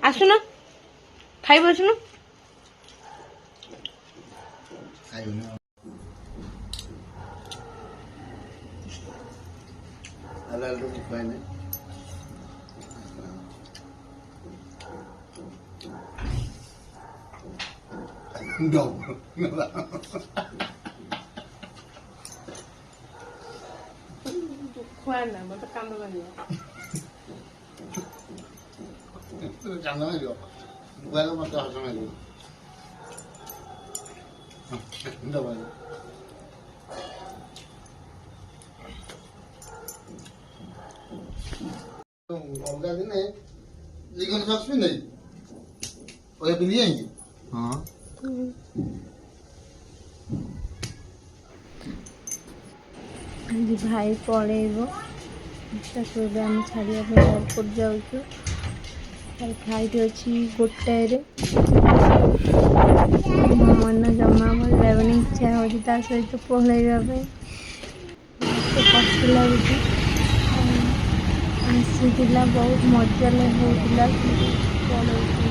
আসুন খাইব আসুন খোয়ার না মতো কান্দ বানিয়ে জানা নাই দিও বুয়ালে মতো হাসা নাই দিও দাও तो अलग दिन है लेकिन शख्स भी नहीं और ये भी नहीं आएंगे हाँ ଆଜି ଭାଇ ପଳେଇବ ତାକୁ ଏବେ ଆମେ ଛାଡ଼ିବା ପାଇଁ ଏୟାରପୋର୍ଟ ଯାଉଛୁ ତାର ଫ୍ଲାଇଟ୍ ଅଛି 1ଟାରେ ମୋ ମନ ଜମା ଭଲ ଲାଗୁନି ଇଚ୍ଛା ହେଉଛି ତା ସହିତ ପଳେଇବା ପାଇଁ ଏତେ କଷ୍ଟ ଲାଗୁଛି ଆସିଥିଲା ବହୁତ ମଜା ହେଉଥିଲା କିନ୍ତୁ ପଳଉଛି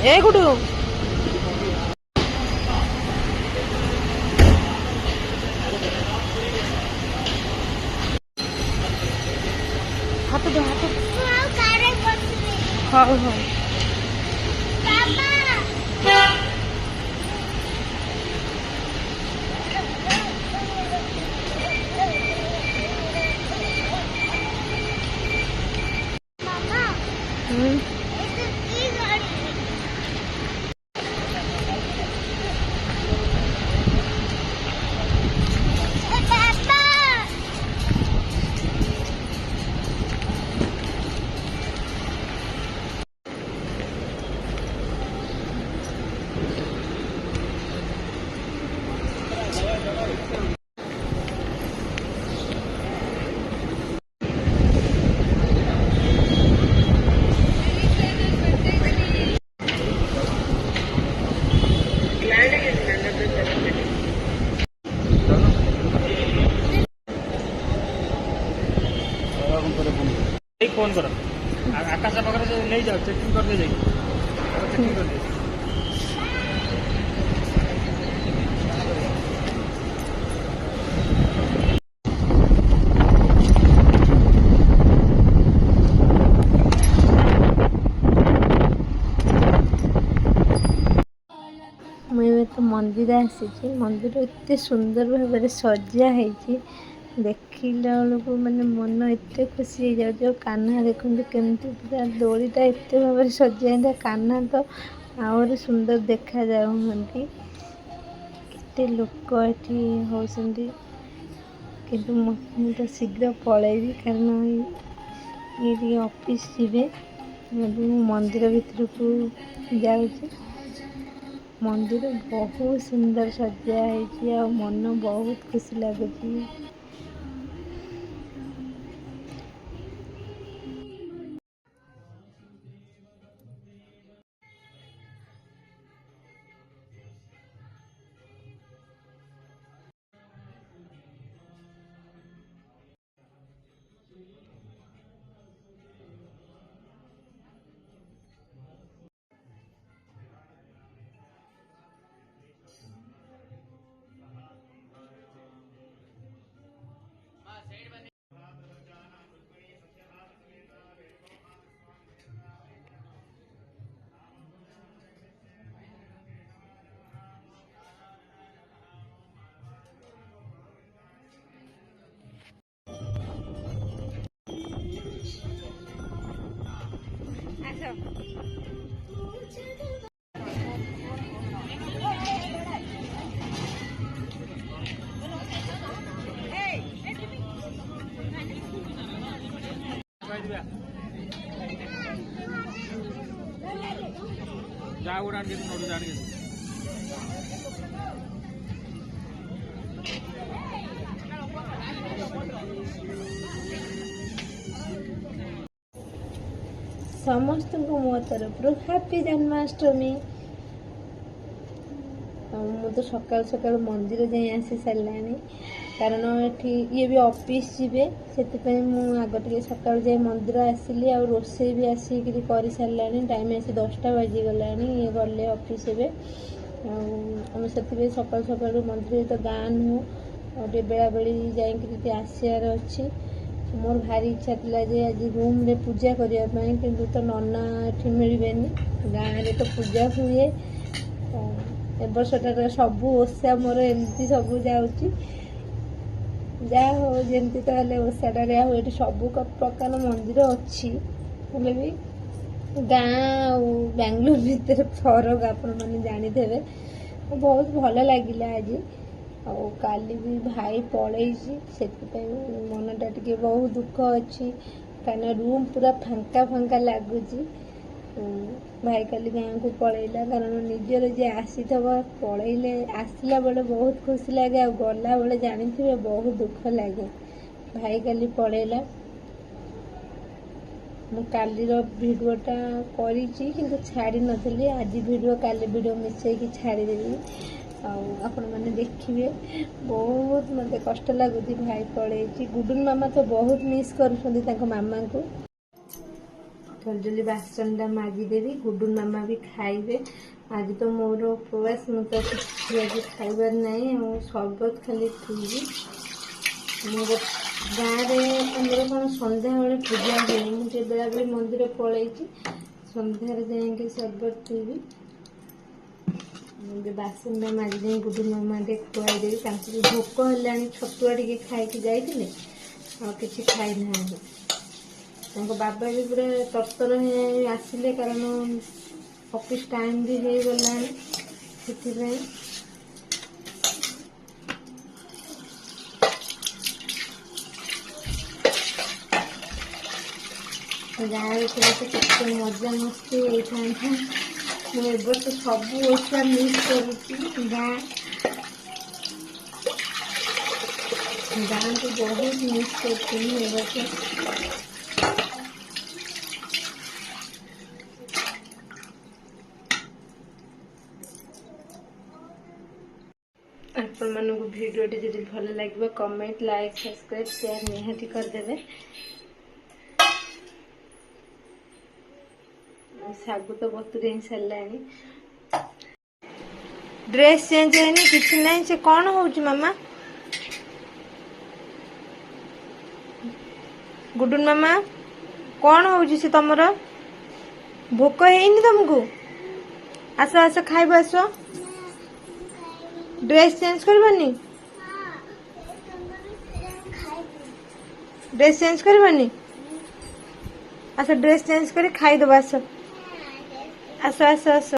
ए गुडू हाथ दो हाथ हाँ हाँ फोन करो आकाश पाखे नहीं जाओ चेकिंग करते जाइए चेकिंग कर दे ମୁଁ ଏବେ ତ ମନ୍ଦିର ଆସିଛି ମନ୍ଦିର ଏତେ ସୁନ୍ଦର ଭାବରେ ସଜା ହେଇଛି ଦେଖିଲା ବେଳକୁ ମାନେ ମନ ଏତେ ଖୁସି ହେଇଯାଉଛି ଆଉ କାହ୍ନା ଦେଖନ୍ତୁ କେମିତି ପୁରା ଦୋଳିଟା ଏତେ ଭାବରେ ସଜା ହେଇଥାଏ କାହ୍ନା ତ ଆହୁରି ସୁନ୍ଦର ଦେଖାଯାଉଛନ୍ତି କେତେ ଲୋକ ଏଠି ହେଉଛନ୍ତି କିନ୍ତୁ ମୁଁ ତ ଶୀଘ୍ର ପଳେଇବି କାରଣ ଇଏ ଟିକେ ଅଫିସ୍ ଯିବେ ମୁଁ ମନ୍ଦିର ଭିତରକୁ ଯାଉଛି ମନ୍ଦିର ବହୁତ ସୁନ୍ଦର ସଜା ହେଇଛି ଆଉ ମନ ବହୁତ ଖୁସି ଲାଗୁଛି जा उड़ा के नोड़ जान के समस्त मो तरफ हैप्पी जन्माष्टमी। मु तो सकाल सकाल मंदिर जाए आसी सारा कारण ये भी ऑफिस जीवे से आग टे सका जाए मंदिर आसली आ रोसे भी आसिक कर सारा टाइम आसी 10टा बाजिगला ये गले ऑफिस आम से सकाल सकाल मंदिर तो गाँ नुह बेला बेली जाकि आसार अच्छी मोर भारी इच्छा थी जे आज रूम रे पूजा करने किंतु तो नना ये मिलबे गाँव में तो पूजा हुए एबर्षटार सब ओषा मोर एमती सब जाऊँगी जा हो जमती तो ओषाटा ये सब प्रकार मंदिर अच्छी भी गाँ बेंगलोर भितर फरक आपण मैंने जानीथे बहुत भल लगे आज काली भी भाई पलैसी से मनटा टे बहुत दुख अच्छी कहीं रूम पूरा फांका फांका लगुच भाई काली गाँव को पलैला कारण निजर जे आसी पलैले आसला बेले बहुत खुशी लगे आ गला बेले जानी बहुत दुख लगे भाई काली पलैला मु कालीर भिडियोटा करी किंतु छाड़ी नथली आज भिडियो काली भिडियो मिसेकी छाड़ीदेवी आपण मैंने देखिए बहुत मत कष्ट लगुच भाई पलैची गुडुन मामा तो बहुत मिस कर मामा को जल्दी बासनटा माजिदेवी गुडुन मामा भी खाइबे आज तो मोर उपवास मत आज खाइबार नहीं शरबत खाली पीबी मोर गाँव कौन सन्ध्या बेले पूजा हुए मुझे बेला बेली मंदिर पलैची सन्धार जाए शरबत पीबी बासन माजिदे गुडुन मामा टे खुआईदेवी भोक है छतुआ टे खाई जाइए कि खाई ना बाबा भी पूरा तत्पर आसिले कारण ऑफिस टाइम भी हो गला गाँव के मजा मस्ती होता मुझे तो सब ओषा मिस कर गाँ को बहुत मिस करती आपण मानक भिडियोटी जब भल लगे कमेंट लाइक सब्सक्राइब शेयर निहाती करदे सागु तो बतुरे सारा ड्रेस चेंज है कि ना से कौन हो मामा गुडुन मामा कौन हो तुमर भोक है तुमको आस आस खाइब आस ड्रेस चेंज करवानी ड्रेस चेंज करवानी आस ड्रेस चेंज कर खाईदब आस आस आस आस